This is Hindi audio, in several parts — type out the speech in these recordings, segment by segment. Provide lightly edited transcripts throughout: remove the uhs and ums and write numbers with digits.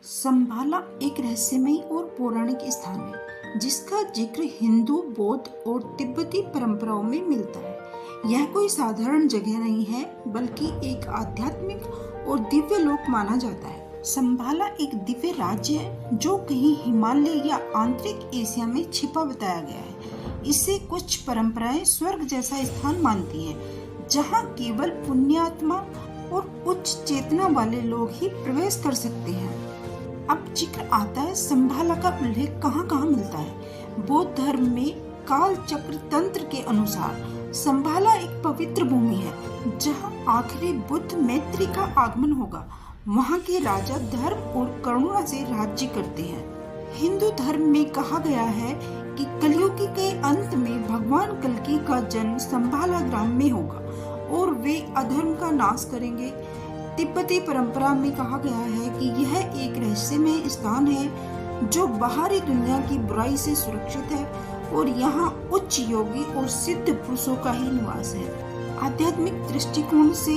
संभाला एक रहस्यमयी और पौराणिक स्थान है जिसका जिक्र हिंदू, बौद्ध और तिब्बती परंपराओं में मिलता है। यह कोई साधारण जगह नहीं है बल्कि एक आध्यात्मिक और दिव्य लोक माना जाता है। संभाला एक दिव्य राज्य है जो कहीं हिमालय या आंतरिक एशिया में छिपा बताया गया है। इसे कुछ परंपराएं स्वर्ग जैसा स्थान मानती हैं, जहां केवल पुण्यात्मा और उच्च चेतना वाले लोग ही प्रवेश कर सकते हैं। अब जिक्र आता है संभाला का उल्लेख कहाँ कहाँ मिलता है। बौद्ध धर्म में काल चक्र तंत्र के अनुसार संभाला एक पवित्र भूमि है जहाँ आखिरी बुद्ध मैत्री का आगमन होगा। वहाँ के राजा धर्म और करुणा से राज्य करते हैं। हिंदू धर्म में कहा गया है कि कलयुग के अंत में भगवान कल्कि का जन्म संभाला ग्राम में होगा और वे अधर्म का नाश करेंगे। तिब्बती परंपरा में कहा गया है कि यह एक रहस्यमय स्थान है जो बाहरी दुनिया की बुराई से सुरक्षित है और यहाँ उच्च योगी और सिद्ध पुरुषों का ही निवास है। आध्यात्मिक दृष्टिकोण से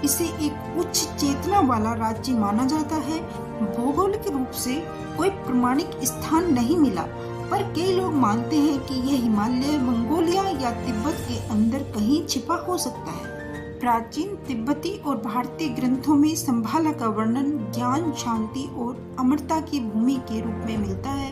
इसे एक उच्च चेतना वाला राज्य माना जाता है। भौगोलिक रूप से कोई प्रमाणिक स्थान नहीं मिला, पर कई लोग मानते हैं कि यह हिमालय, मंगोलिया या तिब्बत के अंदर कहीं छिपा हो सकता है। प्राचीन तिब्बती और भारतीय ग्रंथों में संभाला का वर्णन ज्ञान, शांति और अमरता की भूमि के रूप में मिलता है।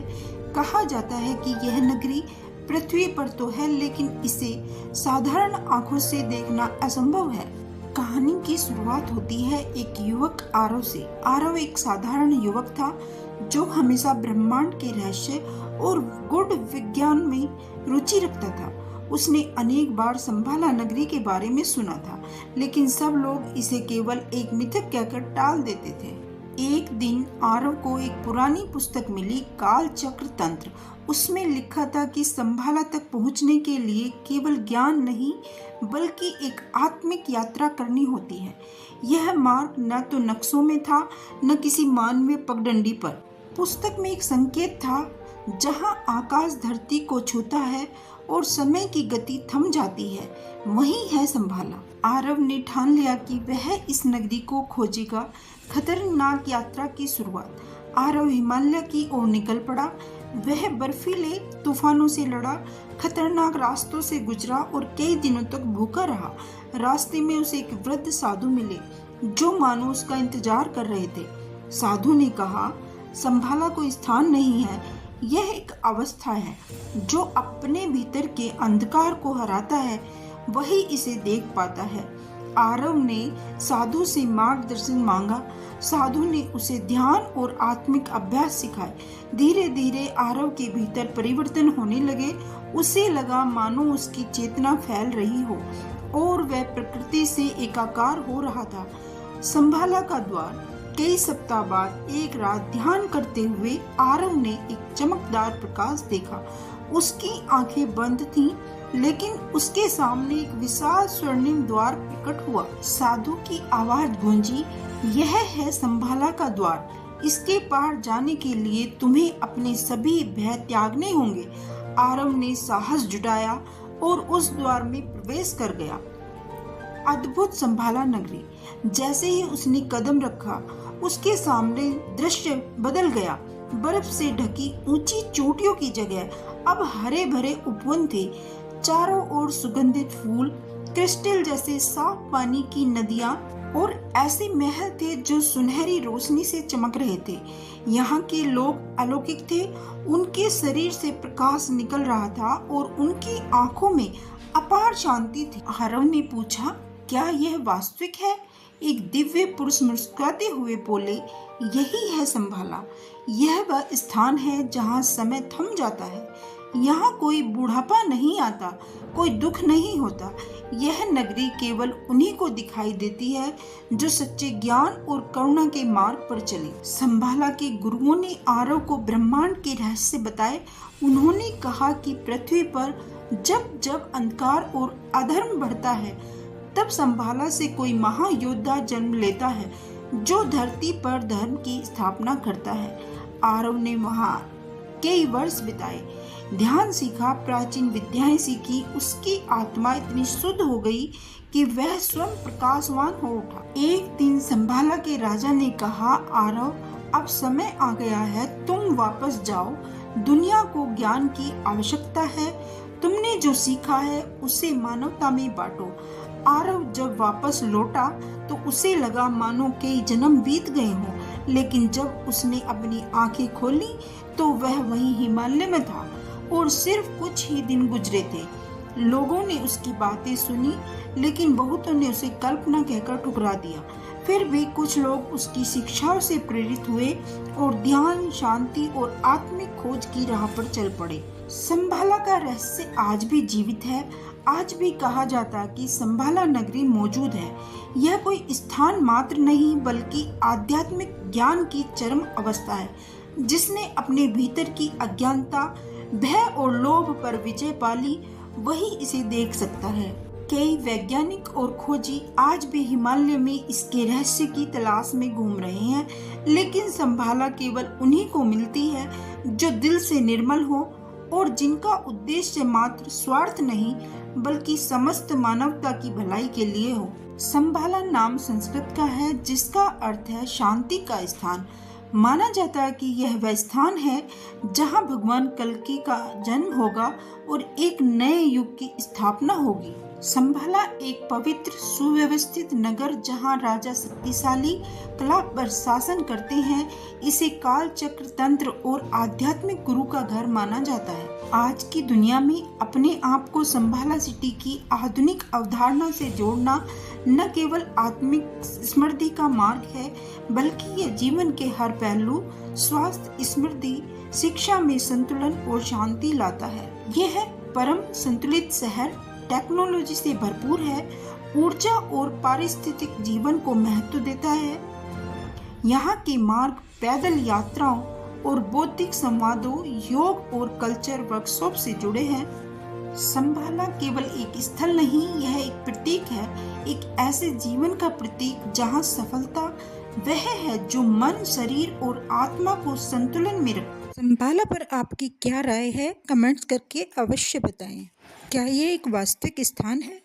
कहा जाता है कि यह नगरी पृथ्वी पर तो है, लेकिन इसे साधारण आंखों से देखना असंभव है। कहानी की शुरुआत होती है एक युवक आरव से। आरव एक साधारण युवक था जो हमेशा ब्रह्मांड के रहस्य और गूढ़ विज्ञान में रुचि रखता था। उसने अनेक बार संभाला नगरी के बारे में सुना था, लेकिन सब लोग इसे केवल एक मिथक कहकर टाल देते थे। एक दिन आरव को एक पुरानी पुस्तक मिली, काल चक्र तंत्र। उसमें लिखा था कि संभाला तक पहुंचने के लिए केवल ज्ञान नहीं बल्कि एक आत्मिक यात्रा करनी होती है। यह मार्ग न तो नक्शों में था न किसी मानवीय पगडंडी पर। पुस्तक में एक संकेत था जहां आकाश धरती को छूता है और समय की गति थम जाती है, वही है संभाला। आरव ने ठान लिया कि वह इस नगरी को खोजेगा। खतरनाक यात्रा की शुरुआत। आरव हिमालय की ओर निकल पड़ा। वह बर्फीले तूफानों से लड़ा, खतरनाक रास्तों से गुजरा और कई दिनों तक भूखा रहा। रास्ते में उसे एक वृद्ध साधु मिले जो मानो उसका इंतजार कर रहे थे। साधु ने कहा, संभाला कोई स्थान नहीं है, यह एक अवस्था है। जो अपने भीतर के अंधकार को हराता है वही इसे देख पाता है। आरव ने साधु से मार्गदर्शन मांगा। साधु ने उसे ध्यान और आत्मिक अभ्यास सिखाए। धीरे धीरे आरव के भीतर परिवर्तन होने लगे। उसे लगा मानो उसकी चेतना फैल रही हो और वह प्रकृति से एकाकार हो रहा था। संभाला का द्वार। कई सप्ताह बाद एक रात ध्यान करते हुए आरव ने एक चमकदार प्रकाश देखा। उसकी आंखें बंद थीं, लेकिन उसके सामने एक विशाल स्वर्णिम द्वार प्रकट हुआ। साधु की आवाज गूंजी, यह है संभाला का द्वार। इसके पार जाने के लिए तुम्हें अपने सभी भय त्यागने होंगे। आरव ने साहस जुटाया और उस द्वार में प्रवेश कर गया। अद्भुत संभाला नगरी। जैसे ही उसने कदम रखा उसके सामने दृश्य बदल गया। बर्फ से ढकी ऊंची चोटियों की जगह अब हरे भरे उपवन थे। चारों ओर सुगंधित फूल, क्रिस्टल जैसे साफ पानी की नदियां और ऐसे महल थे जो सुनहरी रोशनी से चमक रहे थे। यहाँ के लोग अलौकिक थे। उनके शरीर से प्रकाश निकल रहा था और उनकी आंखों में अपार शांति थी। आरव ने पूछा, क्या यह वास्तविक है? एक दिव्य पुरुष मुस्कुराते हुए बोले, यही है संभाला। यह वह स्थान है जहाँ समय थम जाता है। यहाँ कोई बुढ़ापा नहीं आता, कोई दुख नहीं होता। यह नगरी केवल उन्हीं को दिखाई देती है जो सच्चे ज्ञान और करुणा के मार्ग पर चले। संभाला के गुरुओं ने आरव को ब्रह्मांड के रहस्य बताए। उन्होंने कहा कि पृथ्वी पर जब जब अंधकार और अधर्म बढ़ता है तब संभाला से कोई महायोद्धा जन्म लेता है जो धरती पर धर्म की स्थापना करता है। आरव ने वहाँ कई वर्ष बिताए, ध्यान सीखा, प्राचीन विद्याएं सीखी। उसकी आत्मा इतनी शुद्ध हो गई कि वह स्वयं प्रकाशवान हो उठा। एक दिन संभाला के राजा ने कहा, आरव, अब समय आ गया है, तुम वापस जाओ। दुनिया को ज्ञान की आवश्यकता है। तुमने जो सीखा है उसे मानवता में बांटो। आरव जब वापस लौटा तो उसे लगा मानो कई जन्म बीत गए हों, लेकिन जब उसने अपनी आंखें खोली तो वह वहीं हिमालय में था और सिर्फ कुछ ही दिन गुजरे थे। लोगों ने उसकी बातें सुनी, लेकिन बहुतों ने उसे कल्पना कहकर ठुकरा दिया। फिर भी कुछ लोग उसकी शिक्षाओं से प्रेरित हुए और ध्यान, शांति और आत्मिक खोज की राह पर चल पड़े। संभाला का रहस्य आज भी जीवित है। आज भी कहा जाता कि संभाला नगरी मौजूद है। यह कोई स्थान मात्र नहीं, बल्कि आध्यात्मिक ज्ञान की चरम अवस्था है। जिसने अपने भीतर की अज्ञानता, भय और लोभ पर विजय पाली, वही इसे देख सकता है। कई वैज्ञानिक और खोजी आज भी हिमालय में इसके रहस्य की तलाश में घूम रहे हैं, लेकिन संभाला केवल उन्हीं को मिलती है जो दिल से निर्मल हो और जिनका उद्देश्य मात्र स्वार्थ नहीं, बल्कि समस्त मानवता की भलाई के लिए हो। संभाला नाम संस्कृत का है, जिसका अर्थ है शांति का स्थान। माना जाता है कि यह वह स्थान है जहां भगवान कल्कि का जन्म होगा और एक नए युग की स्थापना होगी। संभाला एक पवित्र, सुव्यवस्थित नगर जहां राजा शक्तिशाली कला पर शासन करते हैं। इसे काल चक्र, तंत्र और आध्यात्मिक गुरु का घर माना जाता है। आज की दुनिया में अपने आप को संभाला सिटी की आधुनिक अवधारणा से जोड़ना न केवल आत्मिक समृद्धि का मार्ग है, बल्कि यह जीवन के हर पहलू, स्वास्थ्य, समृद्धि, शिक्षा में संतुलन और शांति लाता है। यह परम संतुलित शहर टेक्नोलॉजी से भरपूर है, ऊर्जा और पारिस्थितिक जीवन को महत्व देता है। यहाँ के मार्ग पैदल यात्राओं और बौद्धिक संवादों, योग और कल्चर वर्कशॉप से जुड़े हैं। संभाला केवल एक स्थल नहीं, यह एक प्रतीक है, एक ऐसे जीवन का प्रतीक जहाँ सफलता वह है जो मन, शरीर और आत्मा को संतुलन में रखे। संभाला पर आपकी क्या राय है? कमेंट्स करके अवश्य बताएं। क्या ये एक वास्तविक स्थान है?